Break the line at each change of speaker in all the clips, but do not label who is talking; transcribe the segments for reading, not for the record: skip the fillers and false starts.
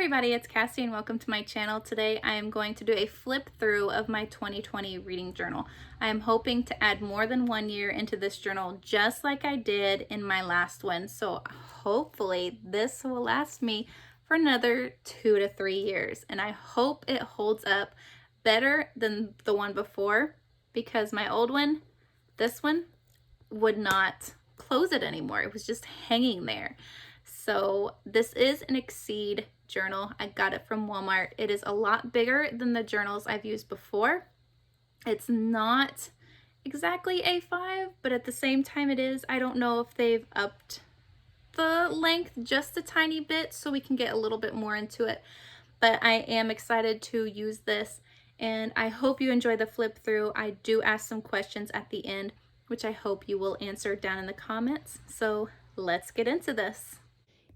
everybody, it's Cassie and welcome to my channel. Today I am going to do a flip through of my 2020 reading journal. I am hoping to add more than 1 year into this journal just like I did in my last one. So hopefully this will last me for another 2 to 3 years. And I hope it holds up better than the one before, because my old one, this one, would not close it anymore. It was just hanging there. So this is an Exceed journal. I got it from Walmart. It is a lot bigger than the journals I've used before. It's not exactly A5, but at the same time it is. I don't know if they've upped the length just a tiny bit so we can get a little bit more into it. But I am excited to use this, and I hope you enjoy the flip through. I do ask some questions at the end, which I hope you will answer down in the comments. So let's get into this.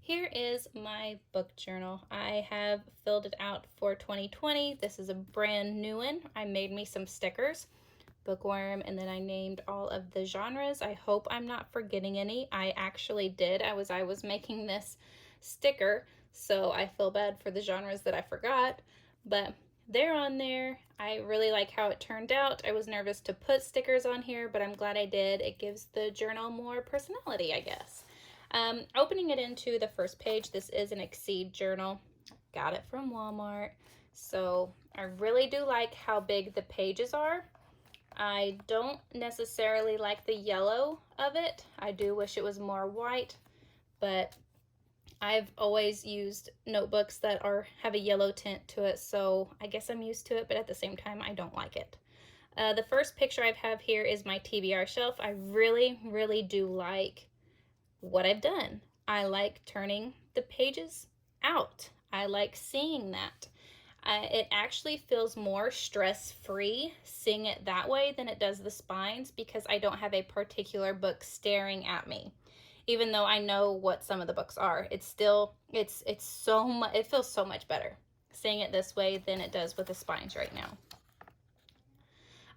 Here is my book journal. I have filled it out for 2020. This is a brand new one. I made me some stickers, Bookworm, and then I named all of the genres. I hope I'm not forgetting any. I actually did. I was making this sticker, so I feel bad for the genres that I forgot, but they're on there. I really like how it turned out. I was nervous to put stickers on here, but I'm glad I did. It gives the journal more personality, I guess. Opening it into the first page, this is an Exceed journal. Got it from Walmart. So I really do like how big the pages are. I don't necessarily like the yellow of it. I do wish it was more white, but I've always used notebooks that have a yellow tint to it, so I guess I'm used to it, but at the same time, I don't like it. The first picture I have here is my TBR shelf. I really do like what I've done. I like turning the pages out. I like seeing that. It actually feels more stress-free seeing it that way than it does the spines, because I don't have a particular book staring at me. Even though I know what some of the books are, it's still, it feels so much better seeing it this way than it does with the spines right now.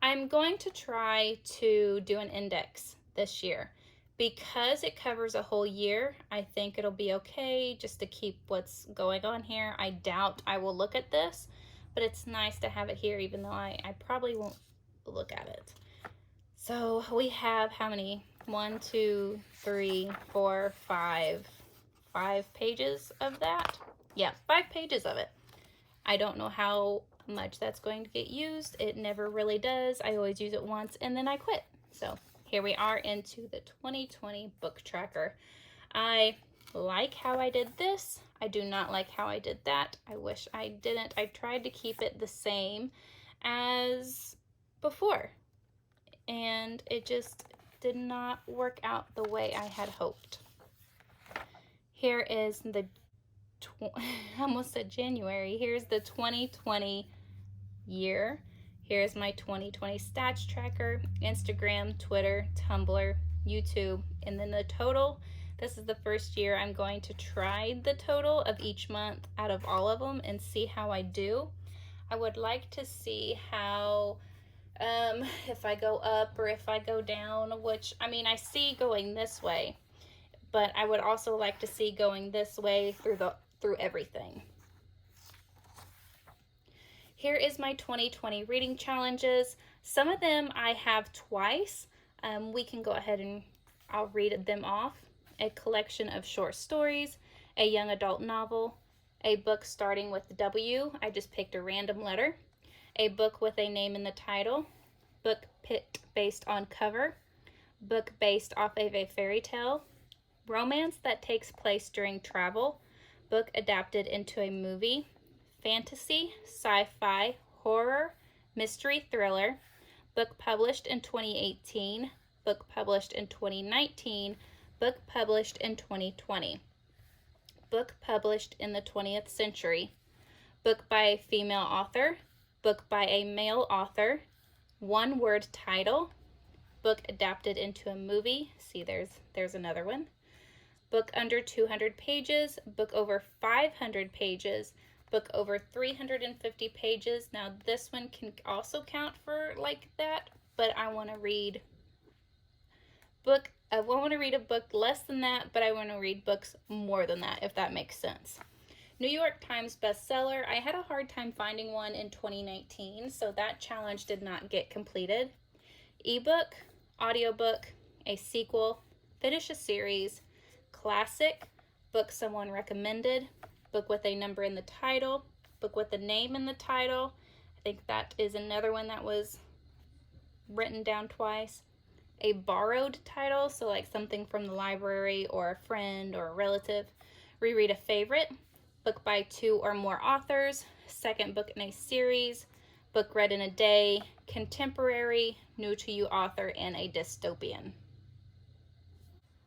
I'm going to try to do an index this year. Because it covers a whole year, I think it'll be okay just to keep what's going on here. I doubt I will look at this, but it's nice to have it here, even though I probably won't look at it. So we have how many? 1, 2, 3, 4, 5 pages of that. Yeah, 5 pages of it. I don't know how much that's going to get used. It never really does. I always use it once and then I quit. So here we are into the 2020 book tracker. I like how I did this. I do not like how I did that. I wish I didn't. I tried to keep it the same as before, and it just did not work out the way I had hoped. Here is the, I almost said January. Here's the 2020 year. Here's my 2020 stats tracker, Instagram, Twitter, Tumblr, YouTube, and then the total. This is the first year I'm going to try the total of each month out of all of them and see how I do. I would like to see how, if I go up or if I go down, which, I mean, I see going this way, but I would also like to see going this way through everything. Here is my 2020 reading challenges. Some of them I have twice. We can go ahead and I'll read them off. A collection of short stories, a young adult novel, a book starting with W. I just picked a random letter. A book with a name in the title. Book picked based on cover. Book based off of a fairy tale. Romance that takes place during travel. Book adapted into a movie. Fantasy, sci-fi, horror, mystery, thriller. Book published in 2018. Book published in 2019. Book published in 2020. Book published in the 20th century. Book by a female author. Book by a male author. One-word title. Book adapted into a movie. See, there's another one. Book under 200 pages. Book over 500 pages. Book over 350 pages. Now this one can also count for like that, but I want to read a book less than that, but I want to read books more than that, if that makes sense. New York Times bestseller. I had a hard time finding one in 2019, so that challenge did not get completed. Ebook, audiobook, a sequel, finish a series, classic, book someone recommended, book with a number in the title, book with a name in the title. I think that is another one that was written down twice. A borrowed title, so like something from the library or a friend or a relative. Reread a favorite, book by 2 or more authors, second book in a series, book read in a day, contemporary, new to you author, and a dystopian.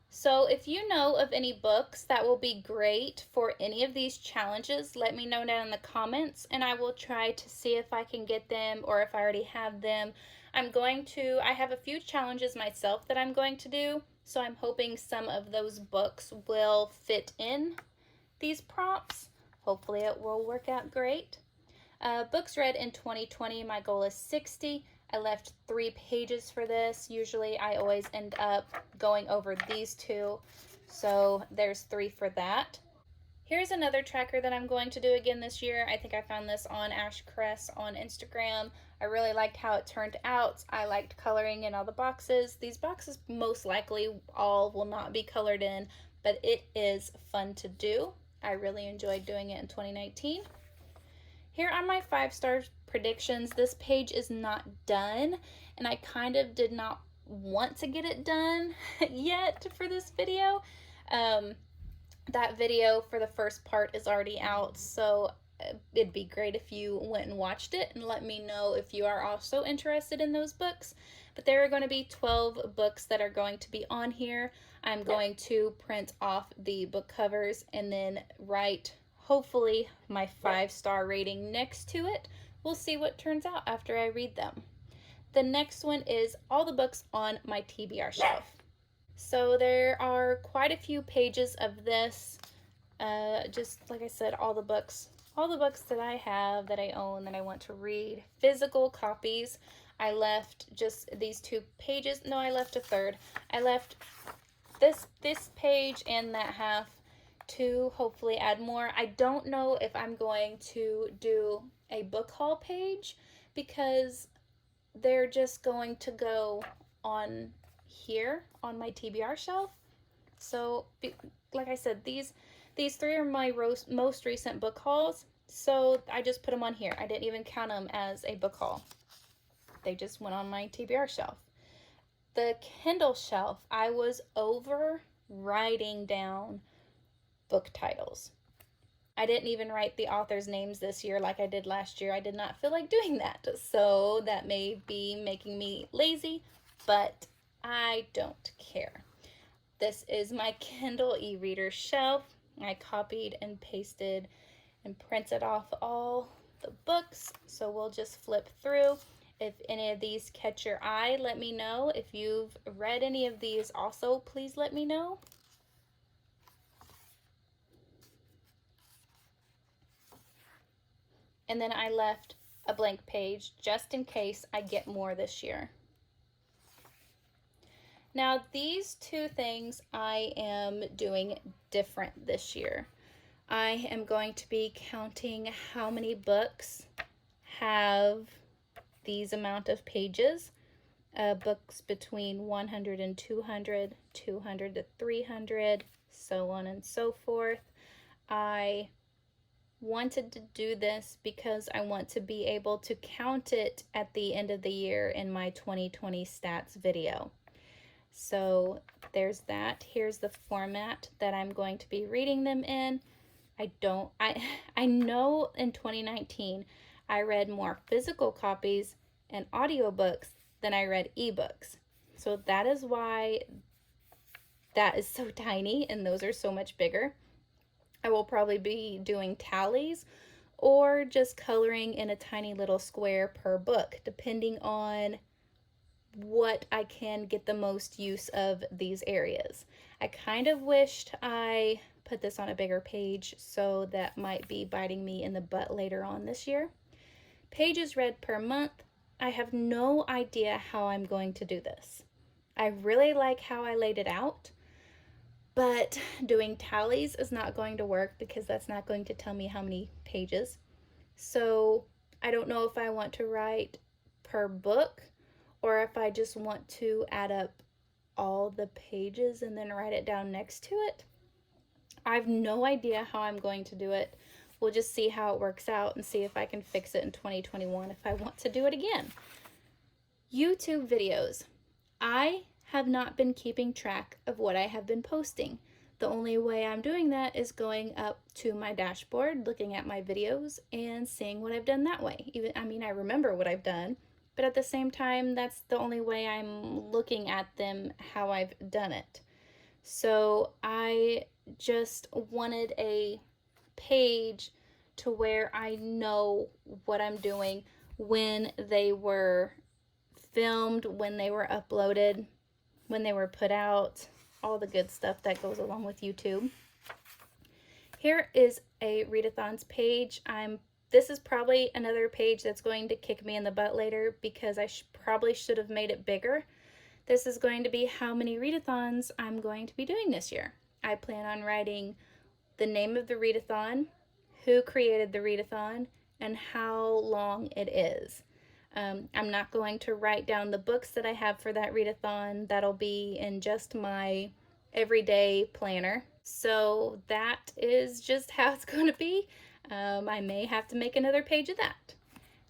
So if you know of any books that will be great for any of these challenges, let me know down in the comments and I will try to see if I can get them or if I already have them. I have a few challenges myself that I'm going to do, so I'm hoping some of those books will fit in these prompts. Hopefully it will work out great. Books read in 2020, my goal is 60. I left 3 pages for this. Usually I always end up going over these 2, so there's 3 for that. Here's another tracker that I'm going to do again this year. I think I found this on Ash Cress on Instagram. I really liked how it turned out. I liked coloring in all the boxes. These boxes most likely all will not be colored in, but it is fun to do. I really enjoyed doing it in 2019. Here are my 5-star predictions. This page is not done, and I kind of did not want to get it done yet for this video. That video for the first part is already out, so it'd be great if you went and watched it and let me know if you are also interested in those books. But there are going to be 12 books that are going to be on here. I'm going to print off the book covers and then write, hopefully, my 5-star rating next to it. We'll see what turns out after I read them. The next one is all the books on my TBR shelf. So there are quite a few pages of this. Just like I said, all the books that I have, that I own, that I want to read. Physical copies. I left just these 2 pages. No, I left a third. I left this page and that half to hopefully add more. I don't know if I'm going to do a book haul page because they're just going to go on here on my TBR shelf. So like I said, these 3 are my most recent book hauls, so I just put them on here. I didn't even count them as a book haul. They just went on my TBR shelf. The Kindle shelf, I was over writing down book titles. I didn't even write the authors' names this year like I did last year. I did not feel like doing that, so that may be making me lazy, but I don't care. This is my Kindle e-reader shelf. I copied and pasted and printed off all the books, so we'll just flip through. If any of these catch your eye, let me know. If you've read any of these also, please let me know. And then I left a blank page just in case I get more this year. Now these 2 things I am doing different this year. I am going to be counting how many books have these amount of pages. Books between 100 and 200, 200 to 300, so on and so forth. I wanted to do this because I want to be able to count it at the end of the year in my 2020 stats video. So there's that. Here's the format that I'm going to be reading them in. I know in 2019 I read more physical copies and audiobooks than I read ebooks. So that is why that is so tiny and those are so much bigger. I will probably be doing tallies or just coloring in a tiny little square per book, depending on what I can get the most use of these areas. I kind of wished I put this on a bigger page, so that might be biting me in the butt later on this year. Pages read per month. I have no idea how I'm going to do this. I really like how I laid it out, But doing tallies is not going to work because that's not going to tell me how many pages. So I don't know if I want to write per book or if I just want to add up all the pages and then write it down next to it. I have no idea how I'm going to do it. We'll just see how it works out and see if I can fix it in 2021 if I want to do it again. YouTube videos. I have not been keeping track of what I have been posting. The only way I'm doing that is going up to my dashboard, looking at my videos, and seeing what I've done that way. I remember what I've done, but at the same time, that's the only way I'm looking at them, how I've done it. So I just wanted a page to where I know what I'm doing, when they were filmed, when they were uploaded, when they were put out, all the good stuff that goes along with YouTube. Here is a readathons page. This is probably another page that's going to kick me in the butt later because I probably should have made it bigger. This is going to be how many readathons I'm going to be doing this year. I plan on writing the name of the readathon, who created the readathon, and how long it is. I'm not going to write down the books that I have for that readathon. That'll be in just my everyday planner. So that is just how it's going to be. I may have to make another page of that.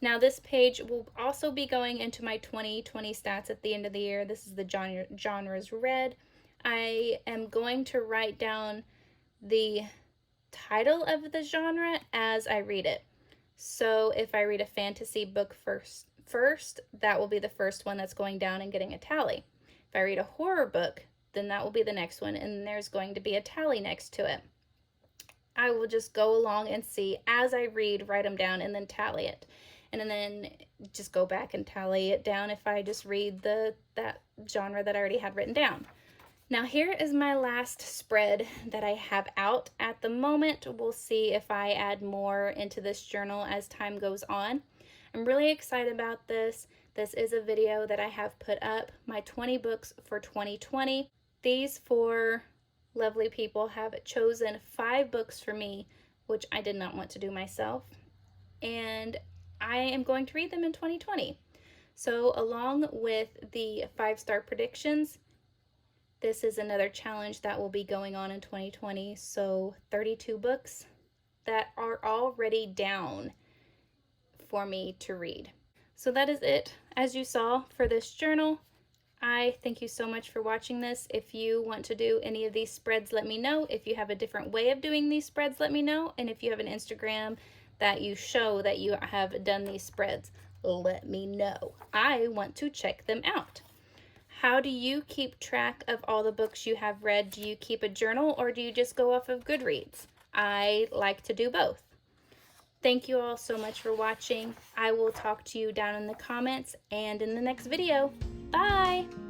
Now this page will also be going into my 2020 stats at the end of the year. This is the genres read. I am going to write down the title of the genre as I read it. So if I read a fantasy book first, that will be the first one that's going down and getting a tally. If I read a horror book, then that will be the next one, and there's going to be a tally next to it. I will just go along and see as I read, write them down, and then tally it. And then just go back and tally it down if I just read that genre that I already had written down. Now here is my last spread that I have out at the moment. We'll see if I add more into this journal as time goes on. I'm really excited about this. This is a video that I have put up, my 20 books for 2020. These 4 lovely people have chosen 5 books for me, which I did not want to do myself. And I am going to read them in 2020. So along with the 5-star predictions, this is another challenge that will be going on in 2020. So 32 books that are already down for me to read. So that is it, as you saw, for this journal. I thank you so much for watching this. If you want to do any of these spreads, let me know. If you have a different way of doing these spreads, let me know. And if you have an Instagram that you show that you have done these spreads, let me know. I want to check them out. How do you keep track of all the books you have read? Do you keep a journal or do you just go off of Goodreads? I like to do both. Thank you all so much for watching. I will talk to you down in the comments and in the next video. Bye!